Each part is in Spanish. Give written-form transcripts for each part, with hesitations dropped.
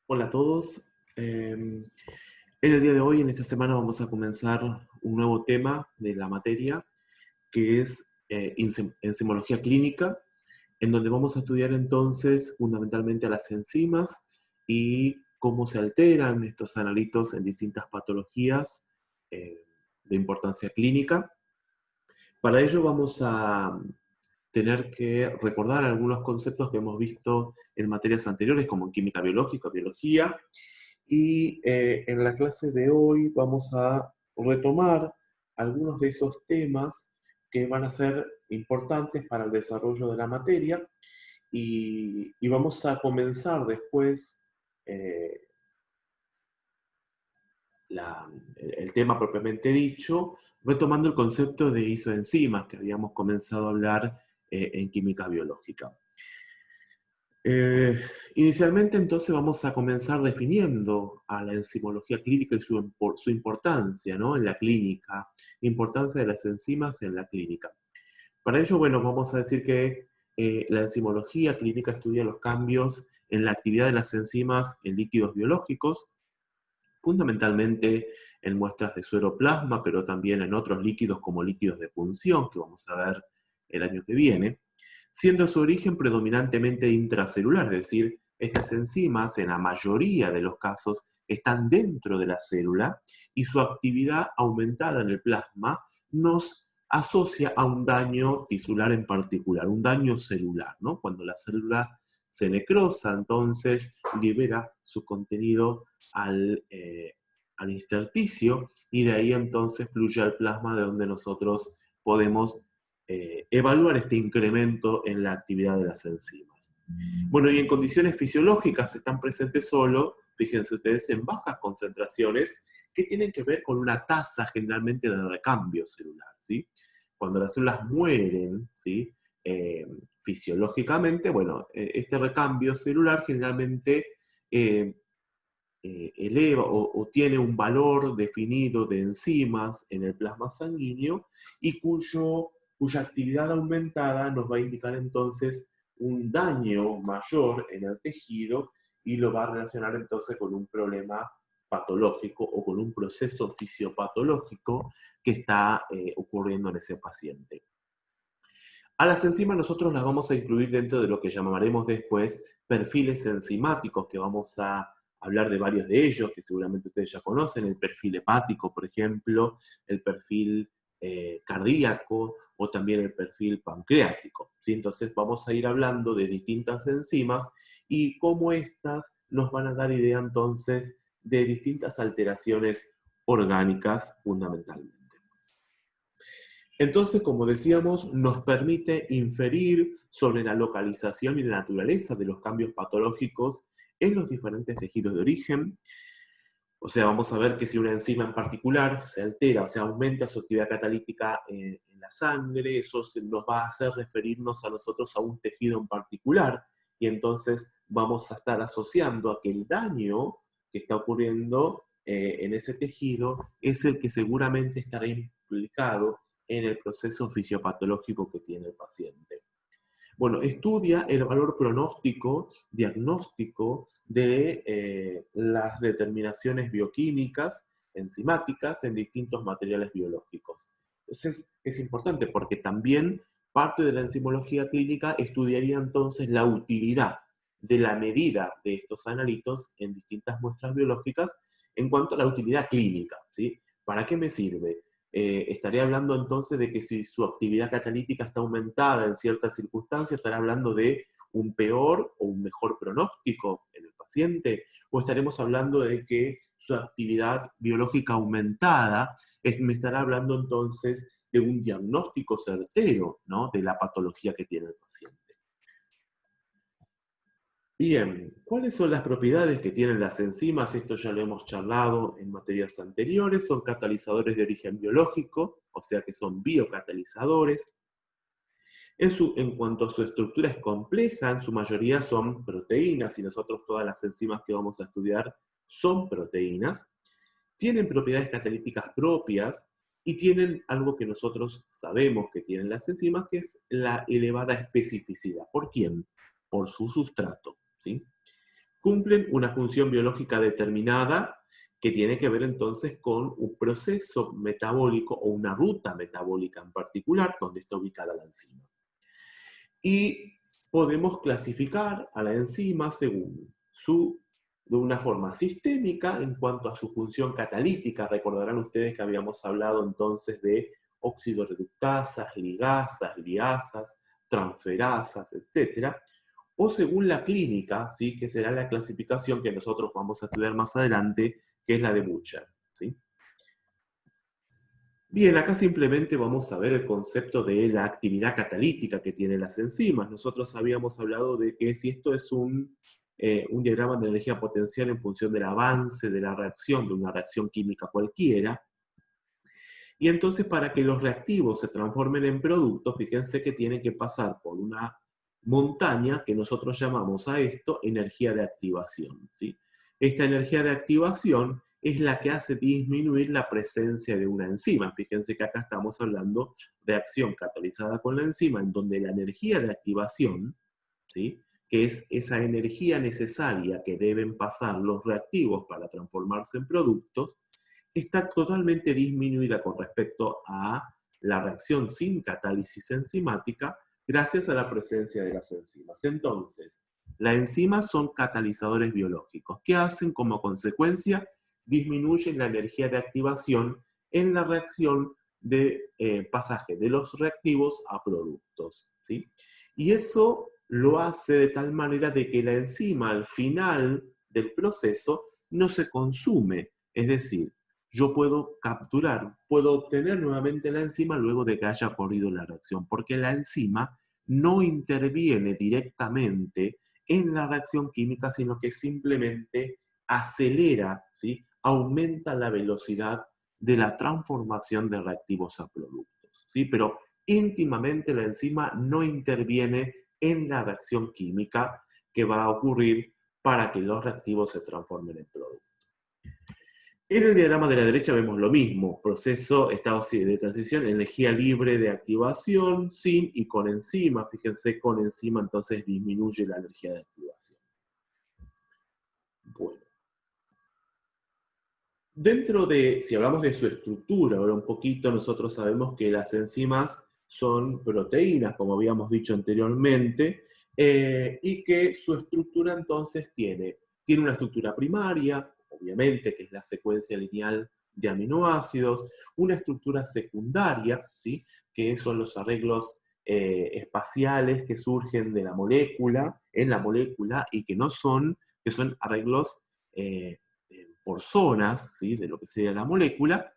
Hola a todos. En el día de hoy, en esta semana, vamos a comenzar un nuevo tema de la materia, que es enzimología clínica, en donde vamos a estudiar entonces fundamentalmente a las enzimas y cómo se alteran estos analitos en distintas patologías de importancia clínica. Para ello vamos a tener que recordar algunos conceptos que hemos visto en materias anteriores, como en química biológica, biología, y en la clase de hoy vamos a retomar algunos de esos temas que van a ser importantes para el desarrollo de la materia y vamos a comenzar después eh, el tema propiamente dicho, retomando el concepto de isoenzimas que habíamos comenzado a hablar en química biológica. Eh, Inicialmente entonces vamos a comenzar definiendo a la enzimología clínica y su importancia, ¿no?, en la clínica, importancia de las enzimas en la clínica. Para ello, bueno, vamos a decir que la enzimología clínica estudia los cambios en la actividad de las enzimas en líquidos biológicos, fundamentalmente en muestras de suero plasma, pero también en otros líquidos como líquidos de punción, que vamos a ver el año que viene, siendo su origen predominantemente intracelular, es decir, estas enzimas en la mayoría de los casos están dentro de la célula y su actividad aumentada en el plasma nos asocia a un daño tisular en particular, un daño celular, ¿no? Cuando la célula se necrosa, entonces libera su contenido al intersticio y de ahí entonces fluye al plasma de donde nosotros podemos evaluar este incremento en la actividad de las enzimas. Bueno, y en condiciones fisiológicas están presentes solo, fíjense ustedes, en bajas concentraciones que tienen que ver con una tasa generalmente de recambio celular, ¿sí? Cuando las células mueren, ¿sí?, fisiológicamente, bueno, este recambio celular generalmente eh, eleva o tiene un valor definido de enzimas en el plasma sanguíneo y cuya actividad aumentada nos va a indicar entonces un daño mayor en el tejido y lo va a relacionar entonces con un problema patológico o con un proceso fisiopatológico que está ocurriendo en ese paciente. A las enzimas nosotros las vamos a incluir dentro de lo que llamaremos después perfiles enzimáticos, que vamos a hablar de varios de ellos, que seguramente ustedes ya conocen, el perfil hepático, por ejemplo, el perfil cardíaco o también el perfil pancreático, ¿sí? Entonces vamos a ir hablando de distintas enzimas y cómo estas nos van a dar idea entonces de distintas alteraciones orgánicas fundamentalmente. Entonces, como decíamos, nos permite inferir sobre la localización y la naturaleza de los cambios patológicos en los diferentes tejidos de origen. O sea, vamos a ver que si una enzima en particular se altera, o sea, aumenta su actividad catalítica en la sangre, eso nos va a hacer referirnos a nosotros a un tejido en particular, y entonces vamos a estar asociando a que el daño que está ocurriendo en ese tejido es el que seguramente estará implicado en el proceso fisiopatológico que tiene el paciente. Bueno, estudia el valor pronóstico, diagnóstico de las determinaciones bioquímicas, enzimáticas en distintos materiales biológicos. Entonces, es importante porque también parte de la enzimología clínica estudiaría entonces la utilidad de la medida de estos analitos en distintas muestras biológicas en cuanto a la utilidad clínica, ¿sí? ¿Para qué me sirve? Estaré hablando entonces de que si su actividad catalítica está aumentada en ciertas circunstancias, estará hablando de un peor o un mejor pronóstico en el paciente, o estaremos hablando de que su actividad biológica aumentada me estará hablando entonces de un diagnóstico certero, ¿no?, de la patología que tiene el paciente. Bien, ¿cuáles son las propiedades que tienen las enzimas? Esto ya lo hemos charlado en materias anteriores. Son catalizadores de origen biológico, o sea que son biocatalizadores. En cuanto a su estructura es compleja, en su mayoría son proteínas, y nosotros todas las enzimas que vamos a estudiar son proteínas. Tienen propiedades catalíticas propias y tienen algo que nosotros sabemos que tienen las enzimas, que es la elevada especificidad. ¿Por quién? Por su sustrato, ¿sí? cumplen una función biológica determinada que tiene que ver entonces con un proceso metabólico o una ruta metabólica en particular donde está ubicada la enzima. Y podemos clasificar a la enzima según de una forma sistémica en cuanto a su función catalítica. Recordarán ustedes que habíamos hablado entonces de oxidorreductasas, ligasas, liasas, transferasas, etc. O según la clínica, ¿sí? Que será la clasificación que nosotros vamos a estudiar más adelante, que es la de Bucher, ¿sí? Bien, acá simplemente vamos a ver el concepto de la actividad catalítica que tienen las enzimas. Nosotros habíamos hablado de que si esto es un diagrama de energía potencial en función del avance de la reacción, de una reacción química cualquiera, y entonces para que los reactivos se transformen en productos, fíjense que tienen que pasar por una montaña que nosotros llamamos a esto energía de activación, ¿sí? Esta energía de activación es la que hace disminuir la presencia de una enzima. Fíjense que acá estamos hablando de acción catalizada con la enzima, en donde la energía de activación, ¿sí? Que es esa energía necesaria que deben pasar los reactivos para transformarse en productos, está totalmente disminuida con respecto a la reacción sin catálisis enzimática gracias a la presencia de las enzimas. Entonces, las enzimas son catalizadores biológicos que hacen como consecuencia disminuyen la energía de activación en la reacción de pasaje de los reactivos a productos, ¿sí? Y eso lo hace de tal manera de que la enzima al final del proceso no se consume, es decir, yo puedo capturar, puedo obtener nuevamente la enzima luego de que haya ocurrido la reacción, porque la enzima no interviene directamente en la reacción química, sino que simplemente acelera, ¿sí? Aumenta la velocidad de la transformación de reactivos a productos, ¿sí? Pero íntimamente la enzima no interviene en la reacción química que va a ocurrir para que los reactivos se transformen en productos. En el diagrama de la derecha vemos lo mismo, proceso, estado de transición, energía libre de activación, sin y con enzima. Fíjense, con enzima entonces disminuye la energía de activación. Bueno. Dentro de, si hablamos de su estructura, ahora un poquito, nosotros sabemos que las enzimas son proteínas, como habíamos dicho anteriormente, y que su estructura entonces tiene una estructura primaria, obviamente, que es la secuencia lineal de aminoácidos, una estructura secundaria, ¿sí? Que son los arreglos espaciales que surgen de la molécula, en la molécula, y que no son, que son arreglos por zonas, ¿sí? De lo que sería la molécula,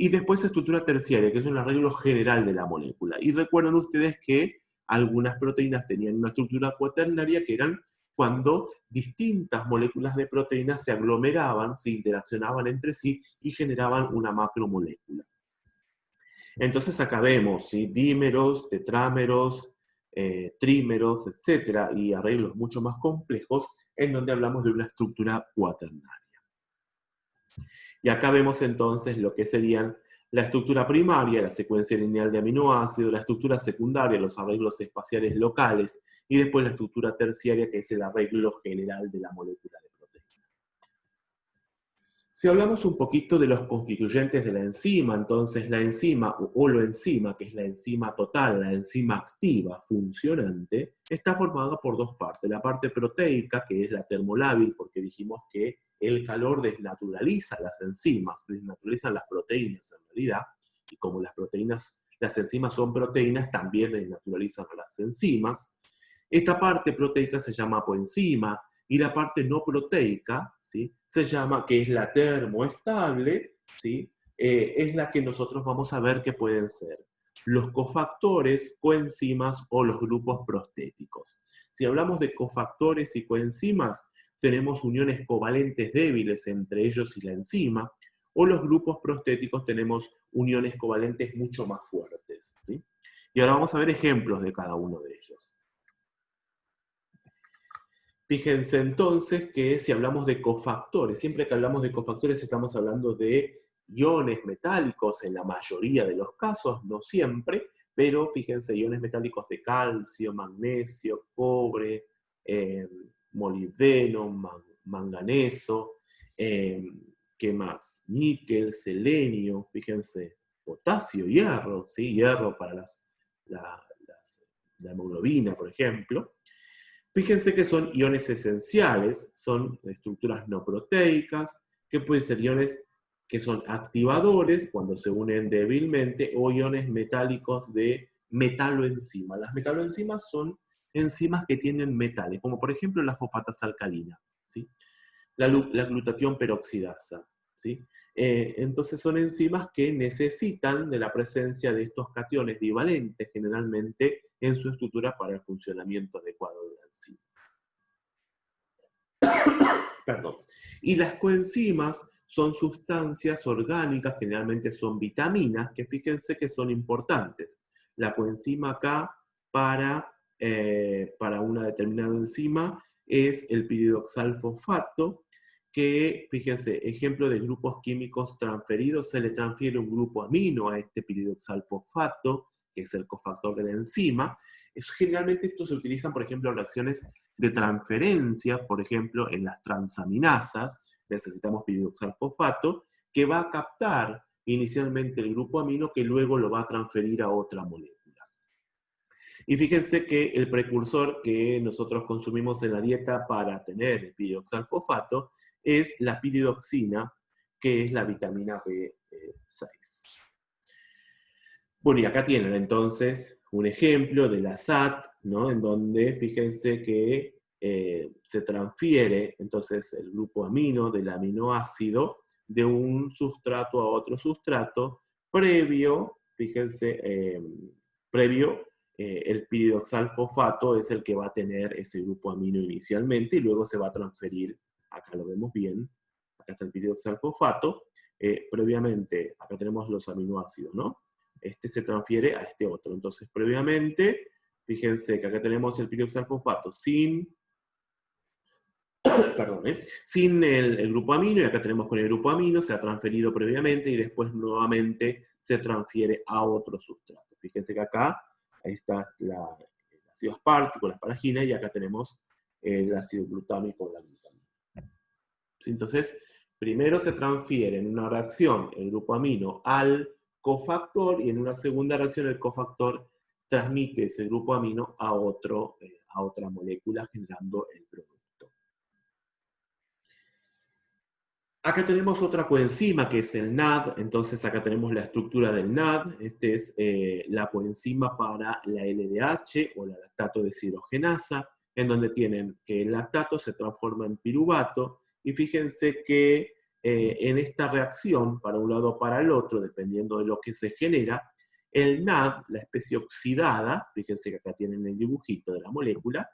y después estructura terciaria, que es un arreglo general de la molécula. Y recuerden ustedes que algunas proteínas tenían una estructura cuaternaria, que eran cuando distintas moléculas de proteínas se aglomeraban, se interaccionaban entre sí y generaban una macromolécula. Entonces acá vemos, ¿sí? Dímeros, tetrámeros, trímeros, etc., y arreglos mucho más complejos, en donde hablamos de una estructura cuaternaria. Y acá vemos entonces lo que serían la estructura primaria, la secuencia lineal de aminoácidos, la estructura secundaria, los arreglos espaciales locales, y después la estructura terciaria, que es el arreglo general de la molécula de proteína. Si hablamos un poquito de los constituyentes de la enzima, entonces la enzima o holoenzima, que es la enzima total, la enzima activa, funcionante, está formada por dos partes. La parte proteica, que es la termolábil, porque dijimos que el calor desnaturaliza las enzimas, desnaturalizan las proteínas en realidad, y como las enzimas son proteínas, también desnaturalizan las enzimas. Esta parte proteica se llama apoenzima, y la parte no proteica, ¿sí? Se llama, que es la termoestable, ¿sí? Es la que nosotros vamos a ver que pueden ser los cofactores, coenzimas o los grupos prostéticos. Si hablamos de cofactores y coenzimas, tenemos uniones covalentes débiles entre ellos y la enzima, o los grupos prostéticos tenemos uniones covalentes mucho más fuertes, ¿sí? Y ahora vamos a ver ejemplos de cada uno de ellos. Fíjense entonces que si hablamos de cofactores, siempre que hablamos de cofactores estamos hablando de iones metálicos en la mayoría de los casos, no siempre, pero fíjense, iones metálicos de calcio, magnesio, cobre, molibdeno, manganeso, ¿qué más? Níquel, selenio, fíjense, potasio, hierro, ¿sí? Hierro para la hemoglobina, por ejemplo. Fíjense que son iones esenciales, son estructuras no proteicas, que pueden ser iones que son activadores cuando se unen débilmente, o iones metálicos de metaloenzima. Las metaloenzimas son enzimas que tienen metales, como por ejemplo la fosfatasa alcalina, ¿sí? La glutatión peroxidasa, ¿sí? Entonces son enzimas que necesitan de la presencia de estos cationes divalentes generalmente en su estructura para el funcionamiento adecuado de la enzima. Perdón. Y las coenzimas son sustancias orgánicas, generalmente son vitaminas, que fíjense que son importantes. La coenzima acá para una determinada enzima es el piridoxalfosfato, que, fíjense, ejemplo de grupos químicos transferidos, se le transfiere un grupo amino a este piridoxalfosfato, que es el cofactor de la enzima. Generalmente estos se utilizan, por ejemplo, en reacciones de transferencia, por ejemplo, en las transaminasas, necesitamos piridoxalfosfato, que va a captar inicialmente el grupo amino que luego lo va a transferir a otra molécula. Y fíjense que el precursor que nosotros consumimos en la dieta para tener el piridoxalfosfato es la piridoxina, que es la vitamina B6. Bueno, y acá tienen entonces un ejemplo de la SAT, ¿no? En donde fíjense que se transfiere entonces el grupo amino del aminoácido de un sustrato a otro sustrato previo, fíjense, el piridoxalfosfato es el que va a tener ese grupo amino inicialmente y luego se va a transferir, acá lo vemos bien, acá está el piridoxalfosfato, previamente, acá tenemos los aminoácidos, ¿no? Este se transfiere a este otro. Entonces, previamente, fíjense que acá tenemos el piridoxalfosfato sin sin el grupo amino, y acá tenemos con el grupo amino, se ha transferido previamente y después nuevamente se transfiere a otro sustrato. Fíjense que acá, ahí está el ácido aspartico, la asparagina, y acá tenemos el ácido glutámico, la glutamina. Entonces, primero se transfiere en una reacción el grupo amino al cofactor, y en una segunda reacción el cofactor transmite ese grupo amino a otra molécula generando el producto. Acá tenemos otra coenzima que es el NAD, entonces acá tenemos la estructura del NAD, este es la coenzima para la LDH o la lactato deshidrogenasa, en donde tienen que el lactato se transforma en piruvato, y fíjense que en esta reacción, para un lado o para el otro, dependiendo de lo que se genera, el NAD, la especie oxidada, fíjense que acá tienen el dibujito de la molécula,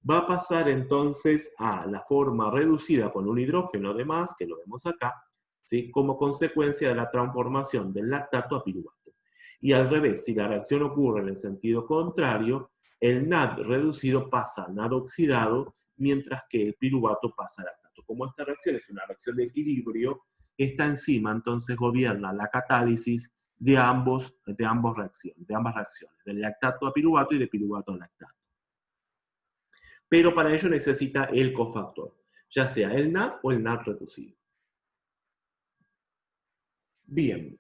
va a pasar entonces a la forma reducida con un hidrógeno de más, que lo vemos acá, ¿sí? Como consecuencia de la transformación del lactato a piruvato. Y al revés, si la reacción ocurre en el sentido contrario, el NAD reducido pasa al NAD oxidado, mientras que el piruvato pasa al lactato. Como esta reacción es una reacción de equilibrio, esta enzima entonces gobierna la catálisis de ambas reacciones, del lactato a piruvato y de piruvato a lactato. Pero para ello necesita el cofactor, ya sea el NAD o el NAD reducido. Bien,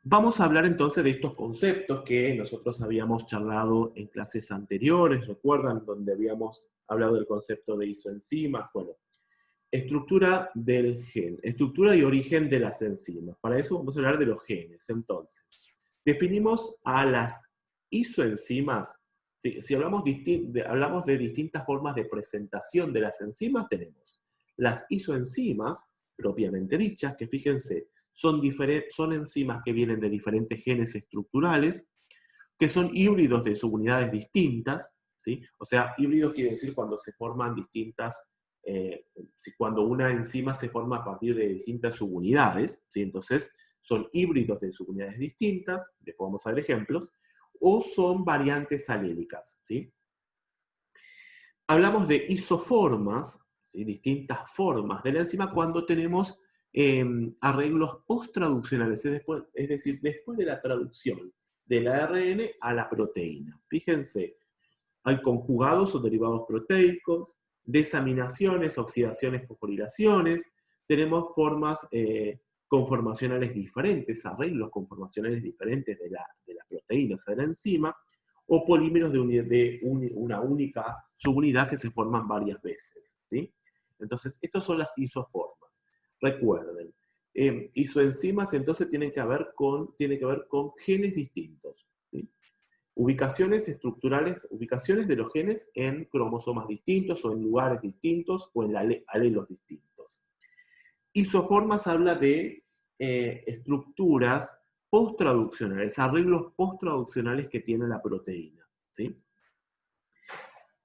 vamos a hablar entonces de estos conceptos que nosotros habíamos charlado en clases anteriores, ¿recuerdan? Donde habíamos hablado del concepto de isoenzimas. Bueno, estructura del gen, estructura y origen de las enzimas. Para eso vamos a hablar de los genes. Entonces, definimos a las isoenzimas. Si hablamos de distintas formas de presentación de las enzimas, tenemos las isoenzimas, propiamente dichas, que fíjense, son enzimas que vienen de diferentes genes estructurales, que son híbridos de subunidades distintas, ¿sí? O sea, híbridos quiere decir cuando se forman distintas, cuando una enzima se forma a partir de distintas subunidades, ¿sí? Entonces, son híbridos de subunidades distintas, después vamos a ver ejemplos, o son variantes alélicas, ¿sí? Hablamos de isoformas, ¿sí? Distintas formas de la enzima cuando tenemos arreglos post-traduccionales, es decir, después de la traducción del ARN a la proteína. Fíjense, hay conjugados o derivados proteicos, desaminaciones, oxidaciones, fosforilaciones, tenemos formas conformacionales diferentes, arreglos conformacionales diferentes de la proteína, o sea, de la enzima, o polímeros de una única subunidad que se forman varias veces, ¿sí? Entonces, estas son las isoformas. Recuerden, isoenzimas entonces tienen que ver con genes distintos, ¿sí? Ubicaciones estructurales, ubicaciones de los genes en cromosomas distintos, o en lugares distintos, o en alelos distintos. Isoformas habla de estructuras post-traduccionales, arreglos post-traduccionales que tiene la proteína, ¿sí?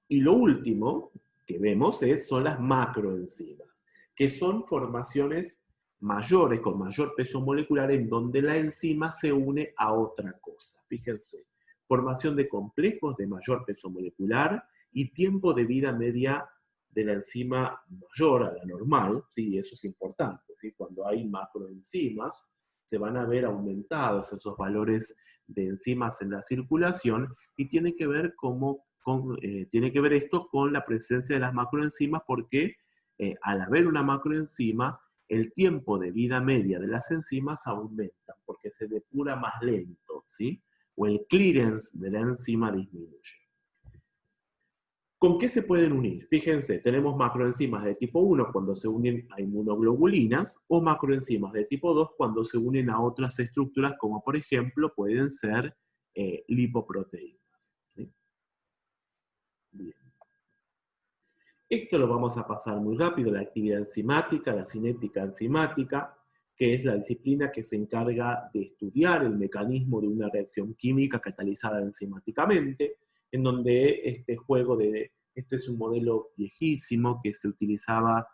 Y lo último que vemos son las macroenzimas, que son formaciones mayores, con mayor peso molecular, en donde la enzima se une a otra cosa. Fíjense, formación de complejos de mayor peso molecular y tiempo de vida media de la enzima mayor a la normal, ¿sí? Eso es importante, ¿sí? Cuando hay macroenzimas, se van a ver aumentados esos valores de enzimas en la circulación, y tiene que ver tiene que ver esto con la presencia de las macroenzimas, porque al haber una macroenzima, el tiempo de vida media de las enzimas aumenta, porque se depura más lento, ¿sí? O el clearance de la enzima disminuye. ¿Con qué se pueden unir? Fíjense, tenemos macroenzimas de tipo 1 cuando se unen a inmunoglobulinas, o macroenzimas de tipo 2 cuando se unen a otras estructuras, como por ejemplo pueden ser lipoproteínas, ¿sí? Bien. Esto lo vamos a pasar muy rápido: la actividad enzimática, la cinética enzimática, que es la disciplina que se encarga de estudiar el mecanismo de una reacción química catalizada enzimáticamente, en donde este es un modelo viejísimo que se utilizaba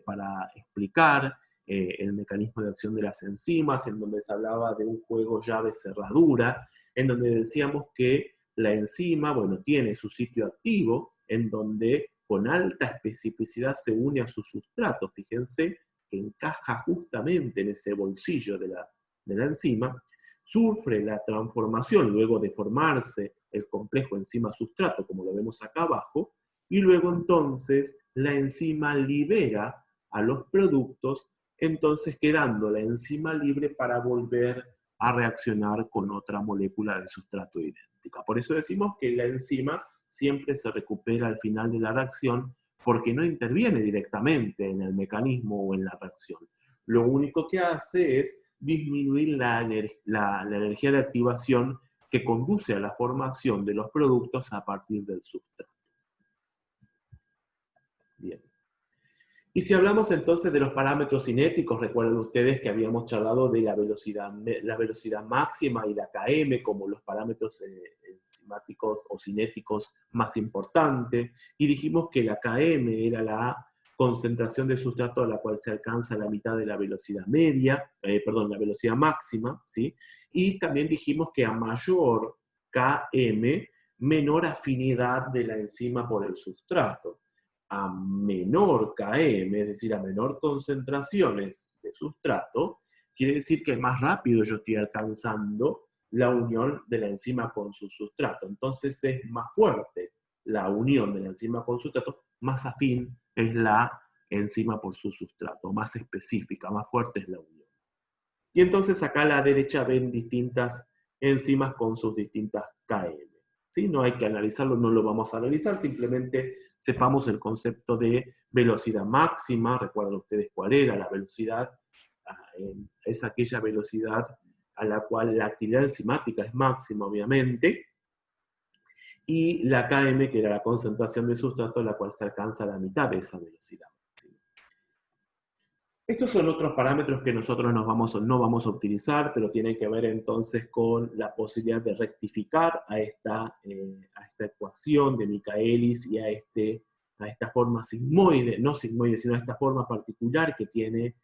para explicar el mecanismo de acción de las enzimas, en donde se hablaba de un juego llave-cerradura, en donde decíamos que la enzima, bueno, tiene su sitio activo, en donde con alta especificidad se une a su sustrato. Fíjense que encaja justamente en ese bolsillo de la enzima, sufre la transformación luego de formarse el complejo enzima-sustrato, como lo vemos acá abajo, y luego entonces la enzima libera a los productos, entonces quedando la enzima libre para volver a reaccionar con otra molécula de sustrato idéntica. Por eso decimos que la enzima siempre se recupera al final de la reacción, porque no interviene directamente en el mecanismo o en la reacción. Lo único que hace es disminuir la energía de activación que conduce a la formación de los productos a partir del sustrato. Bien. Y si hablamos entonces de los parámetros cinéticos, recuerden ustedes que habíamos charlado de la velocidad máxima y la Km como los parámetros enzimáticos o cinéticos más importantes, y dijimos que la Km era la concentración de sustrato a la cual se alcanza la mitad de la velocidad la velocidad máxima, ¿sí? Y también dijimos que a mayor Km, menor afinidad de la enzima por el sustrato. A menor Km, es decir, a menor concentraciones de sustrato, quiere decir que más rápido yo estoy alcanzando la unión de la enzima con su sustrato. Entonces es más fuerte la unión de la enzima con sustrato, más afín es la enzima por su sustrato, más específica, más fuerte es la unión. Y entonces acá a la derecha ven distintas enzimas con sus distintas Km. ¿Sí? No hay que analizarlo, no lo vamos a analizar, simplemente sepamos el concepto de velocidad máxima. Recuerden ustedes cuál era la velocidad, es aquella velocidad a la cual la actividad enzimática es máxima, obviamente, y la Km, que era la concentración de sustrato, a la cual se alcanza la mitad de esa velocidad. Estos son otros parámetros que nosotros no vamos a utilizar, pero tienen que ver entonces con la posibilidad de rectificar a esta ecuación de Michaelis y a esta forma sigmoide, no sigmoide, sino a esta forma particular que tiene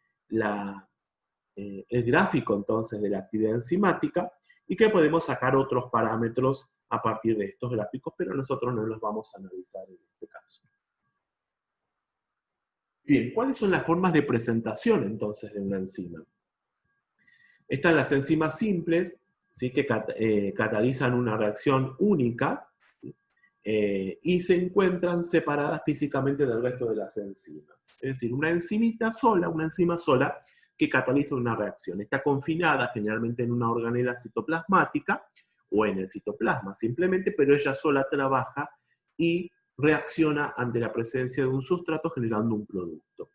el gráfico entonces de la actividad enzimática, y que podemos sacar otros parámetros a partir de estos gráficos, pero nosotros no los vamos a analizar en este caso. Bien, ¿cuáles son las formas de presentación entonces de una enzima? Están las enzimas simples, ¿sí? Que catalizan una reacción única, y se encuentran separadas físicamente del resto de las enzimas. Es decir, una enzima sola, que cataliza una reacción. Está confinada generalmente en una organela citoplasmática o en el citoplasma simplemente, pero ella sola trabaja y reacciona ante la presencia de un sustrato generando un producto.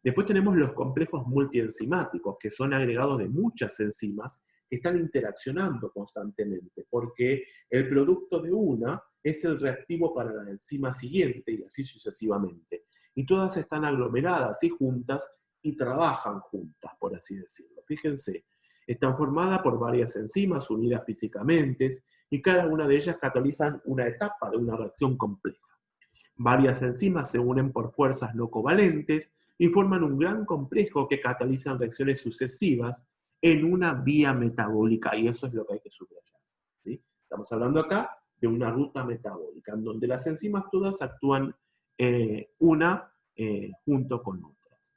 Después tenemos los complejos multienzimáticos, que son agregados de muchas enzimas que están interaccionando constantemente, porque el producto de una es el reactivo para la enzima siguiente y así sucesivamente. Y todas están aglomeradas y juntas y trabajan juntas, por así decirlo. Fíjense, están formadas por varias enzimas unidas físicamente y cada una de ellas catalizan una etapa de una reacción compleja. Varias enzimas se unen por fuerzas no covalentes y forman un gran complejo que catalizan reacciones sucesivas en una vía metabólica, y eso es lo que hay que subrayar, ¿sí? Estamos hablando acá de una ruta metabólica, en donde las enzimas todas actúan una junto con otras.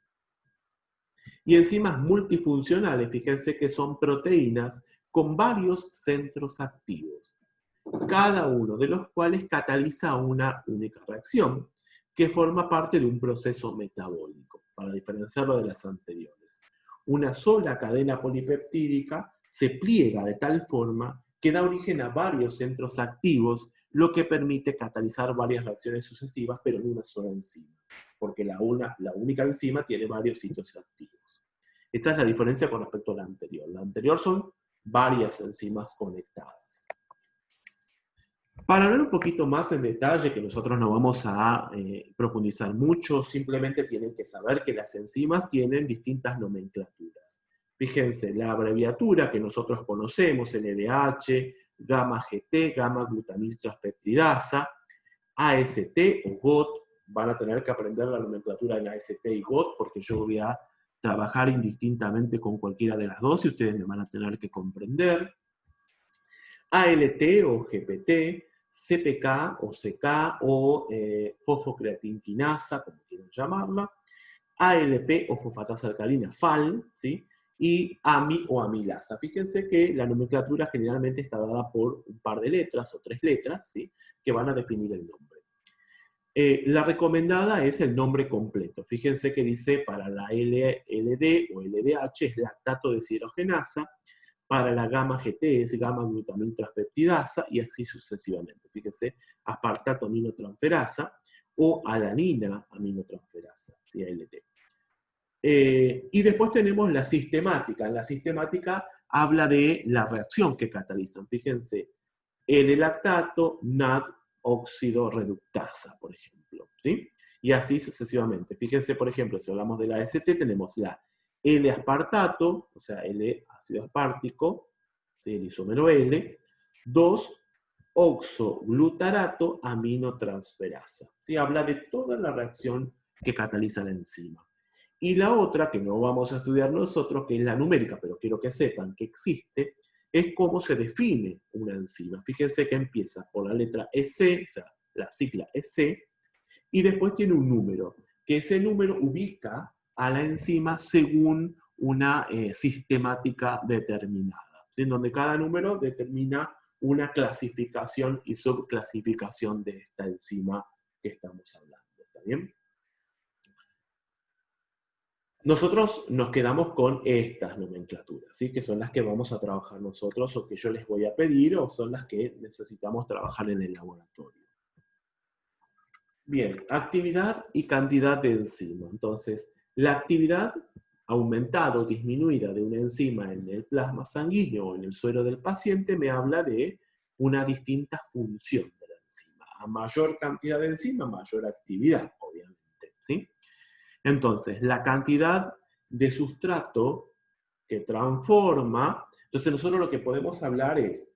Y enzimas multifuncionales, fíjense que son proteínas con varios centros activos, cada uno de los cuales cataliza una única reacción, que forma parte de un proceso metabólico, para diferenciarlo de las anteriores. Una sola cadena polipeptídica se pliega de tal forma que da origen a varios centros activos, lo que permite catalizar varias reacciones sucesivas, pero en una sola enzima, porque la única enzima tiene varios sitios activos. Esa es la diferencia con respecto a la anterior. La anterior son varias enzimas conectadas. Para hablar un poquito más en detalle, que nosotros no vamos a profundizar mucho, simplemente tienen que saber que las enzimas tienen distintas nomenclaturas. Fíjense, la abreviatura que nosotros conocemos, LDH, gamma-GT, gamma-glutamiltraspeptidasa, AST o GOT, van a tener que aprender la nomenclatura en AST y GOT, porque yo voy a trabajar indistintamente con cualquiera de las dos y ustedes me van a tener que comprender. ALT o GPT, CPK o CK o fosfocreatinquinasa, como quieran llamarla, ALP o fosfatasa alcalina, FAL, ¿sí? Y AMI o amilasa. Fíjense que la nomenclatura generalmente está dada por un par de letras o 3 letras, ¿sí? Que van a definir el nombre. La recomendada es el nombre completo. Fíjense que dice para la LD o LDH es lactato deshidrogenasa, para la gamma-GT es gamma-glutamiltraspeptidasa y así sucesivamente. Fíjense, aspartato aminotransferasa o alanina aminotransferasa, ¿sí? ALT. Y después tenemos la sistemática. En la sistemática habla de la reacción que catalizan. Fíjense, L-lactato, NAD, óxido reductasa, por ejemplo, ¿sí? Y así sucesivamente. Fíjense, por ejemplo, si hablamos de la ST, tenemos la L-aspartato, o sea, L-ácido aspartico, ¿sí? El isómero L, 2-oxoglutarato aminotransferasa. ¿Sí? Habla de toda la reacción que cataliza la enzima. Y la otra, que no vamos a estudiar nosotros, que es la numérica, pero quiero que sepan que existe, es cómo se define una enzima. Fíjense que empieza por la letra EC, o sea, la sigla EC, y después tiene un número, que ese número ubica a la enzima según una sistemática determinada, ¿sí? En donde cada número determina una clasificación y subclasificación de esta enzima que estamos hablando. ¿Está bien? Nosotros nos quedamos con estas nomenclaturas, ¿sí? Que son las que vamos a trabajar nosotros o que yo les voy a pedir o son las que necesitamos trabajar en el laboratorio. Bien, actividad y cantidad de enzima. Entonces, la actividad aumentada o disminuida de una enzima en el plasma sanguíneo o en el suero del paciente me habla de una distinta función de la enzima. A mayor cantidad de enzima, mayor actividad, obviamente, ¿sí? Entonces, la cantidad de sustrato que transforma, entonces nosotros lo que podemos hablar es,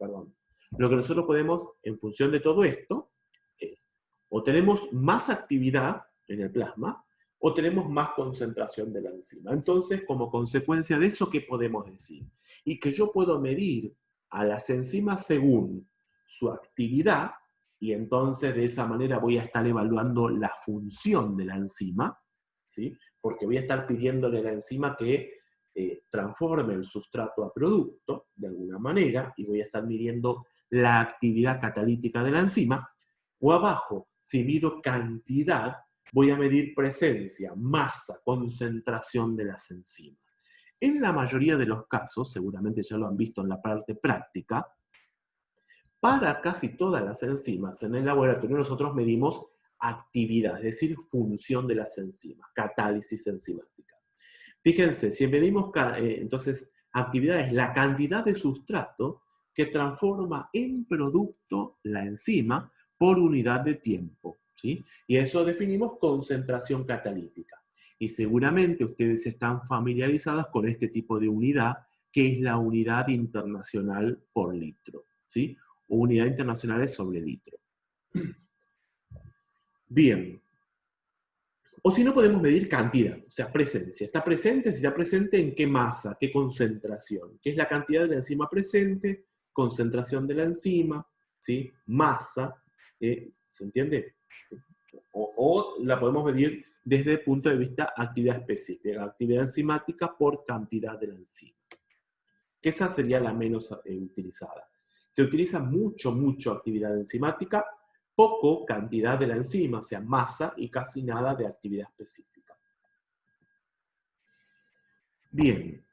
lo que nosotros podemos, en función de todo esto, es, o tenemos más actividad en el plasma, o tenemos más concentración de la enzima. Entonces, como consecuencia de eso, ¿qué podemos decir? Y que yo puedo medir a las enzimas según su actividad, y entonces de esa manera voy a estar evaluando la función de la enzima, ¿sí? Porque voy a estar pidiéndole a la enzima que transforme el sustrato a producto, de alguna manera, y voy a estar midiendo la actividad catalítica de la enzima, O abajo, si mido cantidad, voy a medir presencia, masa, concentración de las enzimas. En la mayoría de los casos, seguramente ya lo han visto en la parte práctica, para casi todas las enzimas en el laboratorio nosotros medimos actividad, es decir, función de las enzimas, catálisis enzimática. Fíjense, si medimos entonces actividad es la cantidad de sustrato que transforma en producto la enzima por unidad de tiempo, ¿sí? Y eso definimos concentración catalítica. Y seguramente ustedes están familiarizadas con este tipo de unidad, que es la unidad internacional por litro, ¿sí? O unidad internacional sobre litro. Bien. O si no, podemos medir cantidad, o sea, presencia. ¿Está presente? Si está presente, ¿en qué masa? ¿Qué concentración? ¿Qué es la cantidad de la enzima presente? Concentración de la enzima, ¿sí? Masa, ¿se entiende? O la podemos medir desde el punto de vista actividad específica, actividad enzimática por cantidad de la enzima. Que esa sería la menos utilizada. Se utiliza mucho actividad enzimática, poco cantidad de la enzima, o sea, masa, y casi nada de actividad específica. Bien,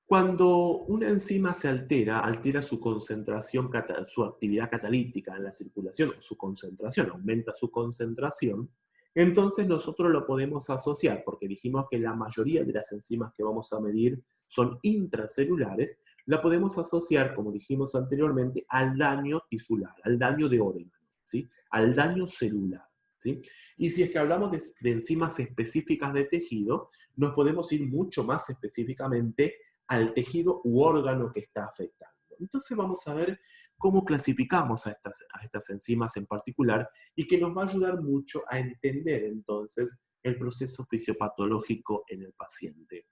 cuando una enzima se altera su concentración, su actividad catalítica en la circulación, o su concentración, aumenta su concentración, entonces nosotros lo podemos asociar, porque dijimos que la mayoría de las enzimas que vamos a medir son intracelulares, la podemos asociar, como dijimos anteriormente, al daño tisular, al daño de órgano, ¿sí? Al daño celular, ¿sí? Y si es que hablamos de enzimas específicas de tejido, nos podemos ir mucho más específicamente al tejido u órgano que está afectando. Entonces vamos a ver cómo clasificamos a estas enzimas en particular y que nos va a ayudar mucho a entender entonces el proceso fisiopatológico en el paciente.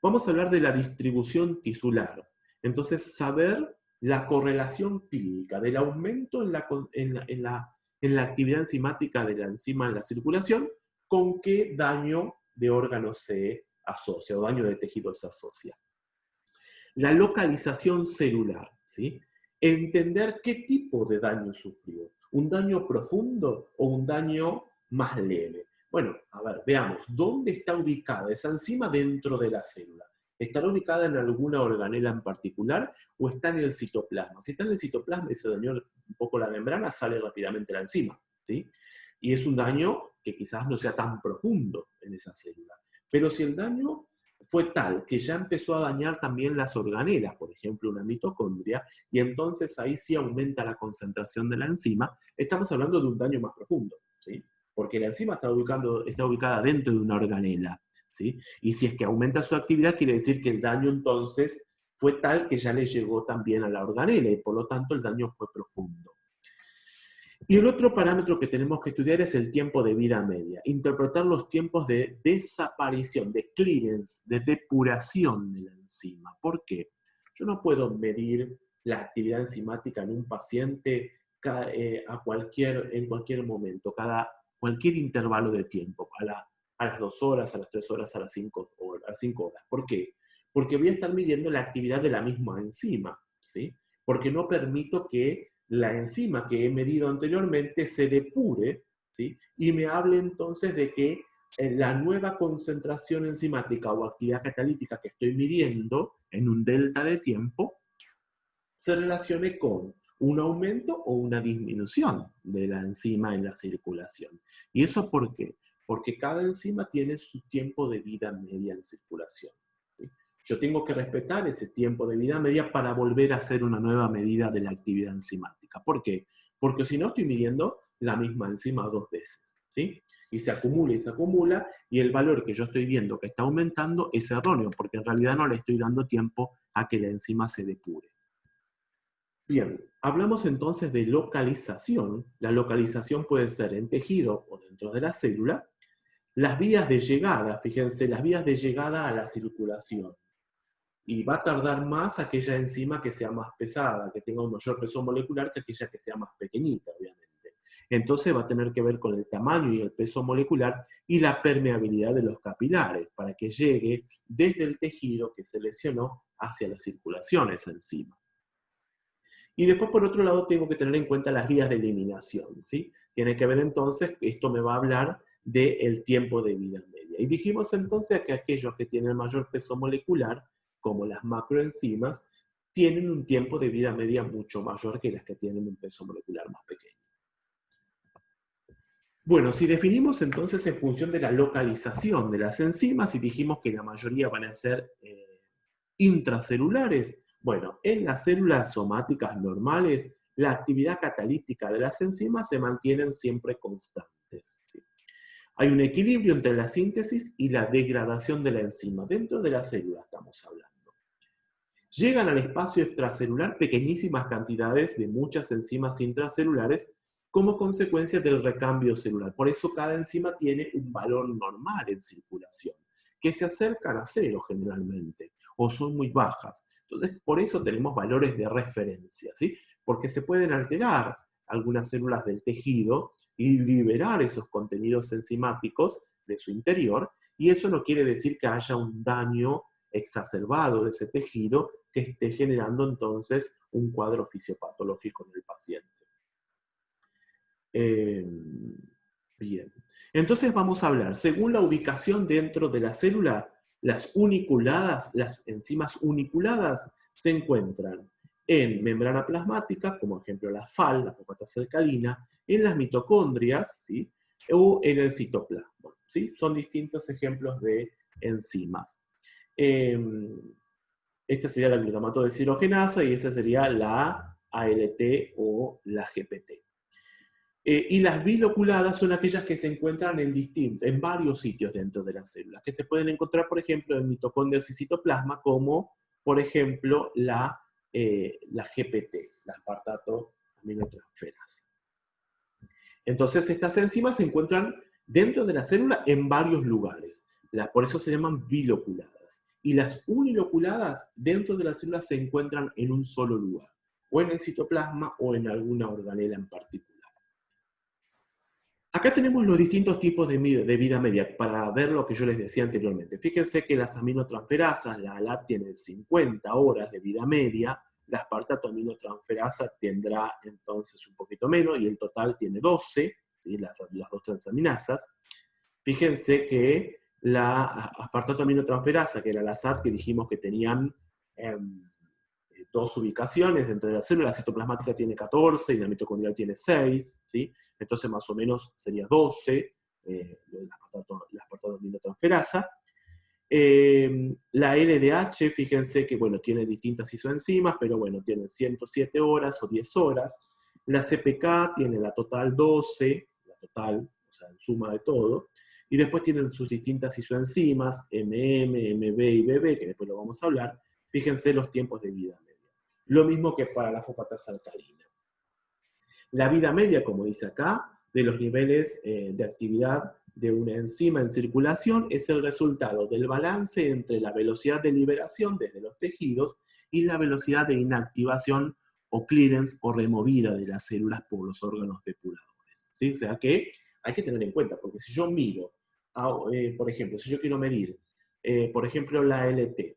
Vamos a hablar de la distribución tisular. Entonces, saber la correlación clínica del aumento en la actividad enzimática de la enzima en la circulación con qué daño de órgano se asocia o daño de tejido se asocia. La localización celular, ¿sí? Entender qué tipo de daño sufrió. ¿Un daño profundo o un daño más leve? Bueno, a ver, veamos, ¿dónde está ubicada esa enzima dentro de la célula? ¿Estará ubicada en alguna organela en particular o está en el citoplasma? Si está en el citoplasma y se dañó un poco la membrana, sale rápidamente la enzima, ¿sí? Y es un daño que quizás no sea tan profundo en esa célula. Pero si el daño fue tal que ya empezó a dañar también las organelas, por ejemplo, una mitocondria, y entonces ahí sí aumenta la concentración de la enzima, estamos hablando de un daño más profundo, ¿sí? Porque la enzima está ubicada dentro de una organela, ¿sí? Y si es que aumenta su actividad, quiere decir que el daño entonces fue tal que ya le llegó también a la organela, y por lo tanto el daño fue profundo. Y el otro parámetro que tenemos que estudiar es el tiempo de vida media. Interpretar los tiempos de desaparición, de clearance, de depuración de la enzima. ¿Por qué? Yo no puedo medir la actividad enzimática en un paciente en cualquier momento, cualquier intervalo de tiempo, a las 2 horas, a las 3 horas, a las 5 horas. ¿Por qué? Porque voy a estar midiendo la actividad de la misma enzima, ¿sí? Porque no permito que la enzima que he medido anteriormente se depure, ¿sí? Y me hable entonces de que la nueva concentración enzimática o actividad catalítica que estoy midiendo en un delta de tiempo se relacione con un aumento o una disminución de la enzima en la circulación. ¿Y eso por qué? Porque cada enzima tiene su tiempo de vida media en circulación. Yo tengo que respetar ese tiempo de vida media para volver a hacer una nueva medida de la actividad enzimática. ¿Por qué? Porque si no estoy midiendo la misma enzima 2 veces, ¿sí? Y se acumula, y el valor que yo estoy viendo que está aumentando es erróneo, porque en realidad no le estoy dando tiempo a que la enzima se depure. Bien, hablamos entonces de localización. La localización puede ser en tejido o dentro de la célula. Las vías de llegada, fíjense, las vías de llegada a la circulación. Y va a tardar más aquella enzima que sea más pesada, que tenga un mayor peso molecular que aquella que sea más pequeñita, obviamente. Entonces va a tener que ver con el tamaño y el peso molecular y la permeabilidad de los capilares, para que llegue desde el tejido que se lesionó hacia la circulación esa enzima. Y después, por otro lado, tengo que tener en cuenta las vías de eliminación, ¿sí? Tiene que ver entonces, esto me va a hablar del tiempo de vida media. Y dijimos entonces que aquellos que tienen mayor peso molecular, como las macroenzimas, tienen un tiempo de vida media mucho mayor que las que tienen un peso molecular más pequeño. Bueno, si definimos entonces en función de la localización de las enzimas y dijimos que la mayoría van a ser intracelulares, bueno, en las células somáticas normales, la actividad catalítica de las enzimas se mantienen siempre constantes, ¿sí? Hay un equilibrio entre la síntesis y la degradación de la enzima. Dentro de la célula estamos hablando. Llegan al espacio extracelular pequeñísimas cantidades de muchas enzimas intracelulares como consecuencia del recambio celular. Por eso cada enzima tiene un valor normal en circulación, que se acercan a cero generalmente, o son muy bajas. Entonces, por eso tenemos valores de referencia, ¿sí? Porque se pueden alterar algunas células del tejido y liberar esos contenidos enzimáticos de su interior, y eso no quiere decir que haya un daño exacerbado de ese tejido que esté generando entonces un cuadro fisiopatológico en el paciente. Bien. Entonces vamos a hablar, según la ubicación dentro de la célula, las uniculadas, las enzimas uniculadas, se encuentran en membrana plasmática, como ejemplo la FAL, la fosfatasa alcalina, en las mitocondrias, ¿sí? O en el citoplasma, ¿sí? Son distintos ejemplos de enzimas. Esta sería la glutamato deshidrogenasa y esa sería la ALT o la GPT. Y las biloculadas son aquellas que se encuentran en varios sitios dentro de las células, que se pueden encontrar, por ejemplo, en mitocondrias y citoplasma, como, por ejemplo, la GPT, la aspartato aminotransferasa. Entonces, estas enzimas se encuentran dentro de la célula en varios lugares. Por eso se llaman biloculadas. Y las uniloculadas dentro de la célula se encuentran en un solo lugar, o en el citoplasma o en alguna organela en particular. Acá tenemos los distintos tipos de vida media para ver lo que yo les decía anteriormente. Fíjense que las aminotransferasas, la ALAT tiene 50 horas de vida media, la aspartato aminotransferasa tendrá entonces un poquito menos y el total tiene 12, ¿sí? las dos transaminasas. Fíjense que la aspartato aminotransferasa, que era la SAS que dijimos que tenían dos ubicaciones dentro de la célula, la citoplasmática tiene 14 y la mitocondrial tiene 6, ¿sí? Entonces más o menos sería 12, la aspartato aminotransferasa. La LDH, fíjense que bueno, tiene distintas isoenzimas, pero bueno, tiene 107 horas o 10 horas. La CPK tiene la total 12, la total, o sea, en suma de todo. Y después tienen sus distintas isoenzimas, MM, MB y BB, que después lo vamos a hablar. Fíjense los tiempos de vida media. Lo mismo que para la fosfatasa alcalina. La vida media, como dice acá, de los niveles de actividad de una enzima en circulación es el resultado del balance entre la velocidad de liberación desde los tejidos y la velocidad de inactivación o clearance o removida de las células por los órganos depuradores, ¿sí? O sea que hay que tener en cuenta, porque si yo miro, por ejemplo, si yo quiero medir, por ejemplo, la LT,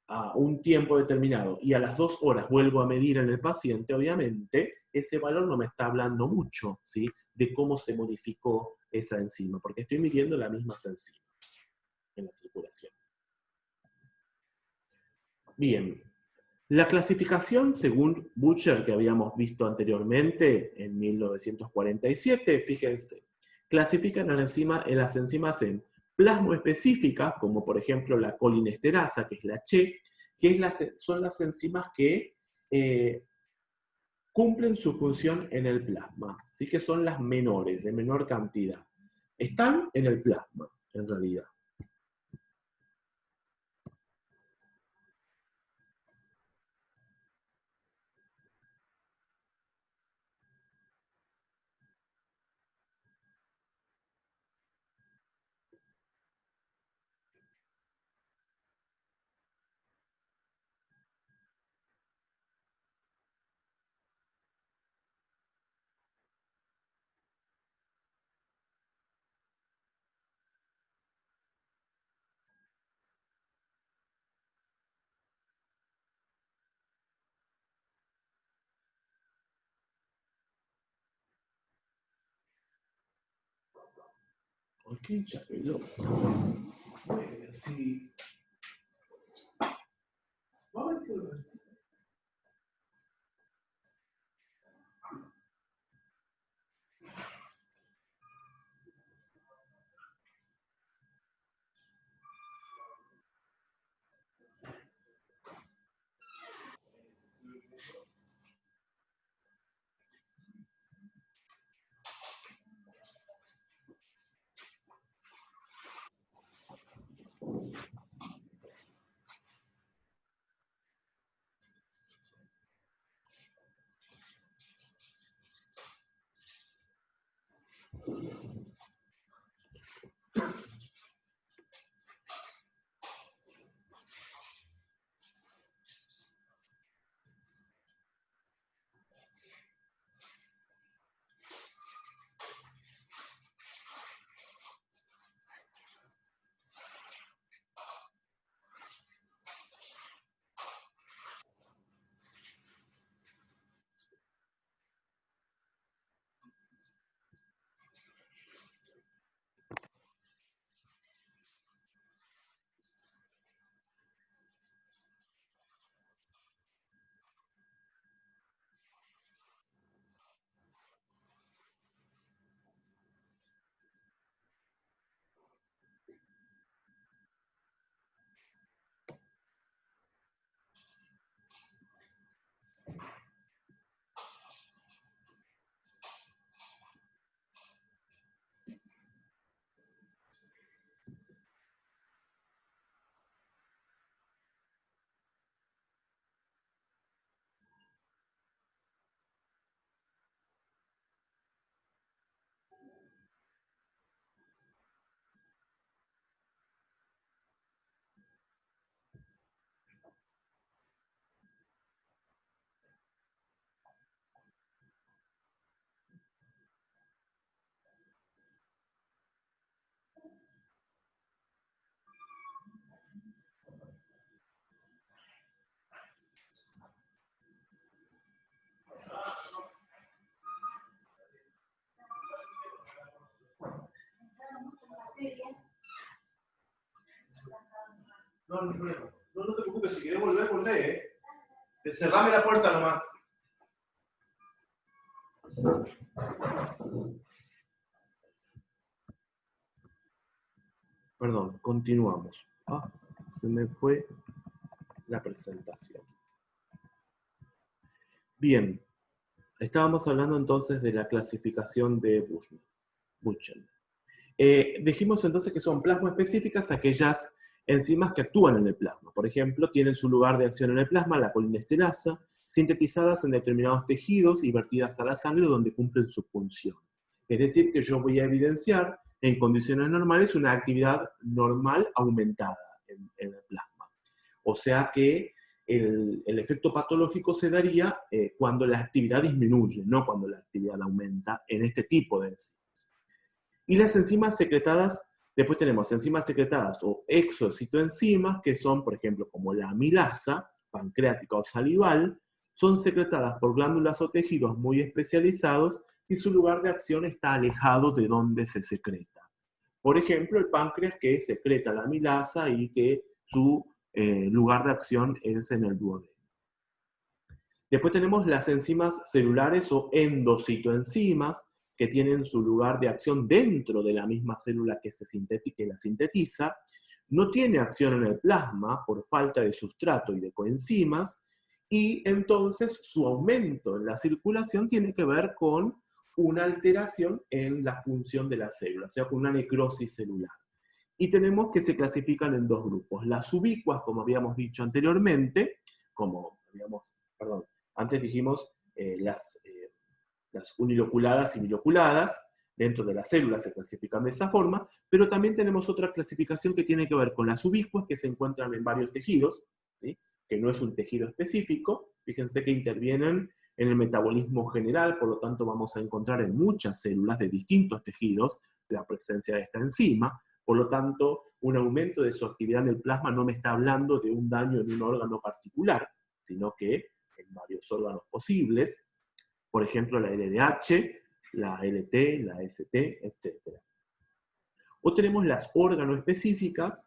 a un tiempo determinado y a las 2 horas vuelvo a medir en el paciente, obviamente, ese valor no me está hablando mucho, ¿sí? De cómo se modificó esa enzima, porque estoy midiendo las mismas enzimas en la circulación. Bien, la clasificación, según Butcher, que habíamos visto anteriormente en 1947, fíjense, clasifican en las enzimas en plasmoespecíficas, como por ejemplo la colinesterasa, que es la CHE, que son las enzimas que cumplen su función en el plasma, así que son las menores, de menor cantidad. Están en el plasma, en realidad. ¿Por qué hincha pelota? Bueno, sí. A ver qué. No, no hay problema. No, no te preocupes, si quieres volver, volvé, Cerrame la puerta nomás. Perdón, continuamos. Ah, se me fue la presentación. Bien, estábamos hablando entonces de la clasificación de Buchel. Dijimos entonces que son plasmoespecíficas aquellas enzimas que actúan en el plasma. Por ejemplo, tienen su lugar de acción en el plasma, la colinesterasa, sintetizadas en determinados tejidos y vertidas a la sangre donde cumplen su función. Es decir, que yo voy a evidenciar en condiciones normales una actividad normal aumentada en el plasma. O sea que el efecto patológico se daría cuando la actividad disminuye, no cuando la actividad aumenta en este tipo de enzimas. Y las enzimas secretadas, después tenemos enzimas secretadas o exocitoenzimas, que son, por ejemplo, como la amilasa, pancreática o salival, son secretadas por glándulas o tejidos muy especializados y su lugar de acción está alejado de donde se secreta. Por ejemplo, el páncreas que secreta la amilasa y que su lugar de acción es en el duodeno. Después tenemos las enzimas celulares o endocitoenzimas, que tienen su lugar de acción dentro de la misma célula que la sintetiza, no tiene acción en el plasma por falta de sustrato y de coenzimas, y entonces su aumento en la circulación tiene que ver con una alteración en la función de la célula, o sea, con una necrosis celular. Y tenemos que se clasifican en dos grupos. Las ubicuas, como habíamos dicho anteriormente, antes dijimos las uniloculadas y biloculadas, dentro de las células se clasifican de esa forma, pero también tenemos otra clasificación que tiene que ver con las ubicuas, que se encuentran en varios tejidos, ¿sí? Que no es un tejido específico, fíjense que intervienen en el metabolismo general, por lo tanto vamos a encontrar en muchas células de distintos tejidos la presencia de esta enzima, por lo tanto, un aumento de su actividad en el plasma no me está hablando de un daño en un órgano particular, sino que en varios órganos posibles, por ejemplo, la LDH, la LT, la ST, etc. O tenemos las órganoespecíficas,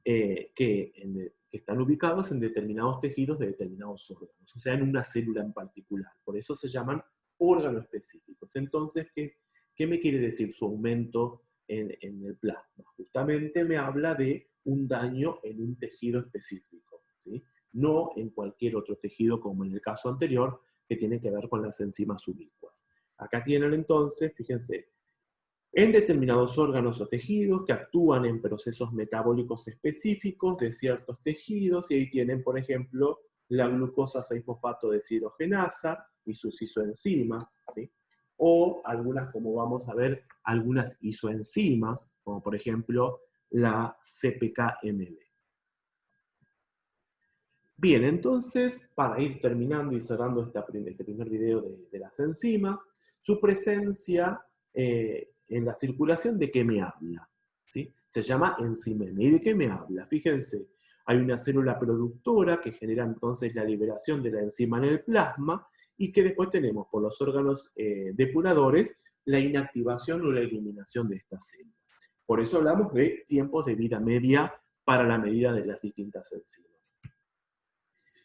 que están ubicados en determinados tejidos de determinados órganos, o sea, en una célula en particular. Por eso se llaman órganoespecíficos. Entonces, ¿qué me quiere decir su aumento en el plasma? Justamente me habla de un daño en un tejido específico, ¿sí? No en cualquier otro tejido, como en el caso anterior, que tiene que ver con las enzimas ubicuas. Acá tienen entonces, fíjense, en determinados órganos o tejidos que actúan en procesos metabólicos específicos de ciertos tejidos, y ahí tienen, por ejemplo, la glucosa 6-fosfato deshidrogenasa y sus isoenzimas, ¿sí? O algunas, como vamos a ver, algunas isoenzimas, como por ejemplo la CPK-MB. Bien, entonces, para ir terminando y cerrando este primer video de las enzimas, su presencia en la circulación, ¿de qué me habla? ¿Sí? Se llama enzimemia. ¿Y de qué me habla? Fíjense, hay una célula productora que genera entonces la liberación de la enzima en el plasma, y que después tenemos por los órganos depuradores la inactivación o la eliminación de esta célula. Por eso hablamos de tiempos de vida media para la medida de las distintas enzimas.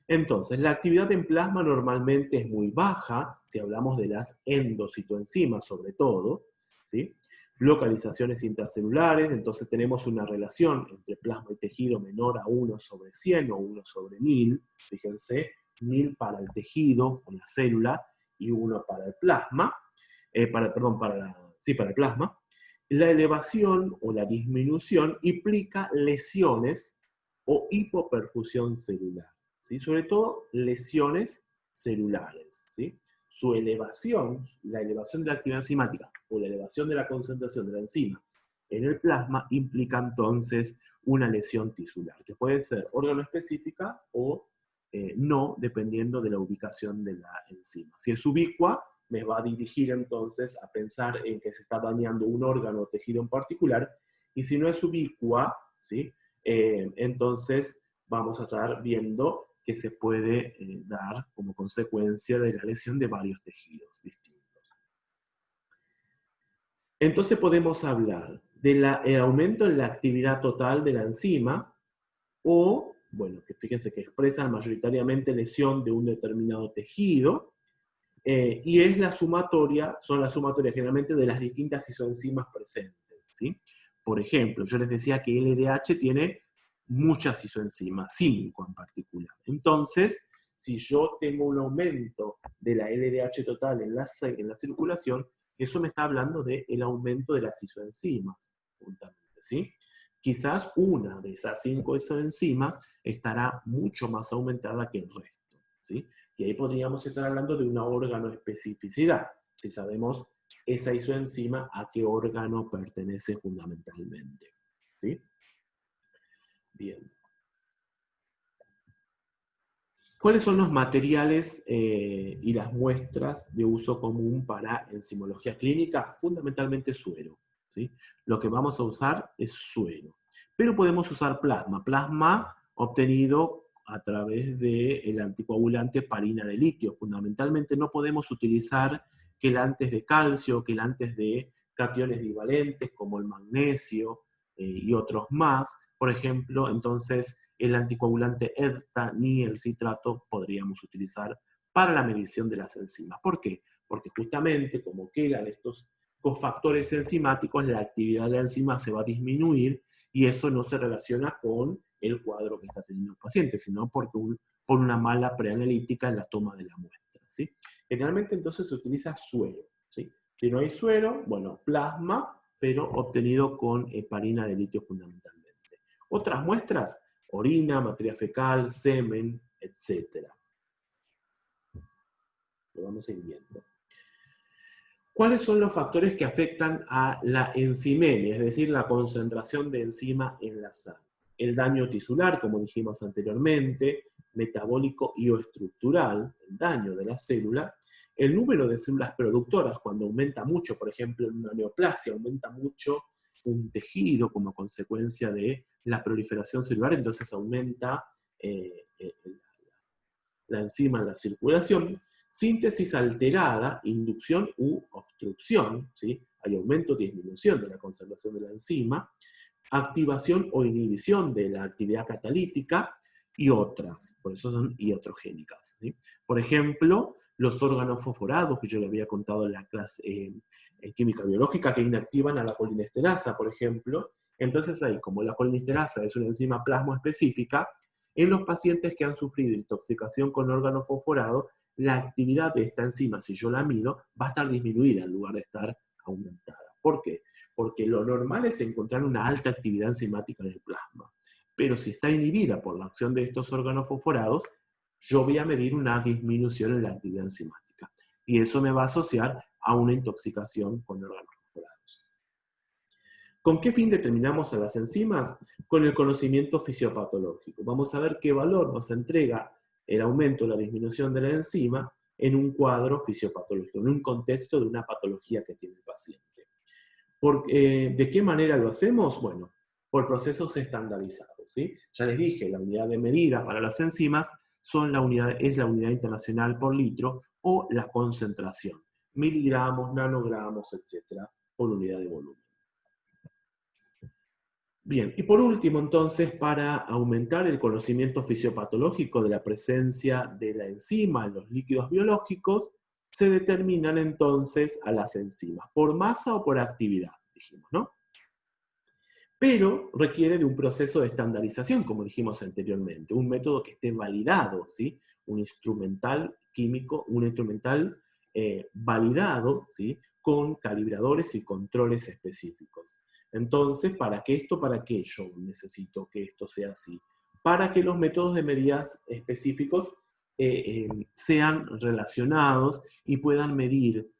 Entonces, la actividad en plasma normalmente es muy baja, si hablamos de las endocitoenzimas sobre todo, ¿sí? Localizaciones intracelulares, entonces tenemos una relación entre plasma y tejido menor a 1/100 o 1/1000, fíjense, 1000 para el tejido o la célula y 1 para el plasma, para el plasma. La elevación o la disminución implica lesiones o hipoperfusión celular, ¿sí? Sobre todo lesiones celulares, ¿sí? Su elevación, la elevación de la actividad enzimática o la elevación de la concentración de la enzima en el plasma implica entonces una lesión tisular, que puede ser órgano-específica o no, dependiendo de la ubicación de la enzima. Si es ubicua, me va a dirigir entonces a pensar en que se está dañando un órgano o tejido en particular, y si no es ubicua, ¿sí? Entonces vamos a estar viendo que se puede dar como consecuencia de la lesión de varios tejidos distintos. Entonces podemos hablar del aumento en la actividad total de la enzima, o, bueno, que fíjense que expresan mayoritariamente lesión de un determinado tejido, y es son las sumatoria generalmente de las distintas isoenzimas presentes, ¿sí? Por ejemplo, yo les decía que el LDH tiene muchas isoenzimas, 5 en particular. Entonces, si yo tengo un aumento de la LDH total en la circulación, eso me está hablando del aumento de las isoenzimas, juntamente, ¿sí? Quizás una de esas 5 isoenzimas estará mucho más aumentada que el resto, ¿sí? Y ahí podríamos estar hablando de una órgano-especificidad, si sabemos esa isoenzima a qué órgano pertenece fundamentalmente, ¿sí? Bien. ¿Cuáles son los materiales y las muestras de uso común para enzimología clínica? Fundamentalmente suero, ¿sí? Lo que vamos a usar es suero. Pero podemos usar plasma obtenido a través del anticoagulante parina de litio. Fundamentalmente no podemos utilizar quelantes de calcio, quelantes de cationes divalentes como el magnesio y otros más. Por ejemplo, entonces el anticoagulante EDTA ni el citrato podríamos utilizar para la medición de las enzimas. ¿Por qué? Porque justamente como quedan estos cofactores enzimáticos, la actividad de la enzima se va a disminuir, y eso no se relaciona con el cuadro que está teniendo el paciente, sino por una mala preanalítica en la toma de la muestra, ¿sí? Generalmente entonces se utiliza suero, ¿sí? Si no hay suero, bueno, plasma, pero obtenido con heparina de litio fundamentalmente. Otras muestras, orina, materia fecal, semen, etc. Lo vamos a ir viendo. ¿Cuáles son los factores que afectan a la enzimemia, es decir, la concentración de enzima en la sangre? El daño tisular, como dijimos anteriormente, metabólico y o estructural, el daño de la célula, el número de células productoras, cuando aumenta mucho, por ejemplo, en una neoplasia, aumenta mucho un tejido como consecuencia de la proliferación celular, entonces aumenta la enzima en la circulación. Síntesis alterada, inducción u obstrucción, ¿sí? hay aumento o disminución de la conservación de la enzima, activación o inhibición de la actividad catalítica y otras, por eso son iatrogénicas, ¿sí? Por ejemplo, los órganos fosforados, que yo le había contado en la clase en química biológica, que inactivan a la colinesterasa, por ejemplo. Entonces ahí, como la colinesterasa es una enzima plasmoespecífica, en los pacientes que han sufrido intoxicación con órganos fosforados, la actividad de esta enzima, si yo la mido, va a estar disminuida en lugar de estar aumentada. ¿Por qué? Porque lo normal es encontrar una alta actividad enzimática en el plasma. Pero si está inhibida por la acción de estos órganos fosforados, yo voy a medir una disminución en la actividad enzimática. Y eso me va a asociar a una intoxicación con órganos fosforados. ¿Con qué fin determinamos a las enzimas? Con el conocimiento fisiopatológico. Vamos a ver qué valor nos entrega el aumento o la disminución de la enzima en un cuadro fisiopatológico, en un contexto de una patología que tiene el paciente. ¿De qué manera lo hacemos? Bueno, por procesos estandarizados, ¿sí? Ya les dije, la unidad de medida para las enzimas es la unidad internacional por litro o la concentración, miligramos, nanogramos, etcétera, por unidad de volumen. Bien, y por último entonces, para aumentar el conocimiento fisiopatológico de la presencia de la enzima en los líquidos biológicos, se determinan entonces a las enzimas, por masa o por actividad, dijimos, ¿no? Pero requiere de un proceso de estandarización, como dijimos anteriormente, un método que esté validado, ¿sí? Un instrumental químico, un instrumental validado, ¿sí? Con calibradores y controles específicos. Entonces, ¿para qué yo necesito que esto sea así? Para que los métodos de medidas específicos sean relacionados y puedan medir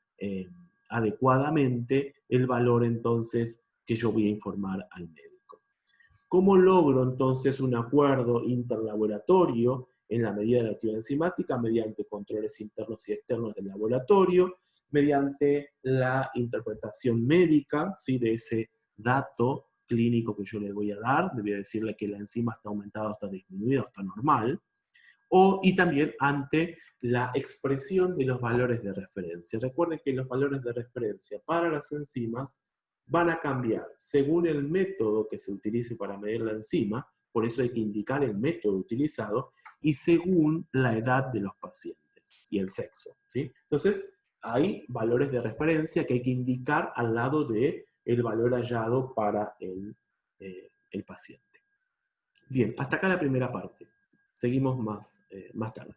adecuadamente el valor entonces que yo voy a informar al médico. ¿Cómo logro entonces un acuerdo interlaboratorio en la medida de la actividad enzimática? Mediante controles internos y externos del laboratorio, mediante la interpretación médica, ¿sí? De ese dato clínico que yo le voy a dar, le voy a decirle que la enzima está aumentada o está disminuida o está normal, y también ante la expresión de los valores de referencia. Recuerden que los valores de referencia para las enzimas van a cambiar según el método que se utilice para medir la enzima, por eso hay que indicar el método utilizado, y según la edad de los pacientes y el sexo, ¿sí? Entonces, hay valores de referencia que hay que indicar al lado del valor hallado para el paciente. Bien, hasta acá la primera parte. Seguimos más tarde.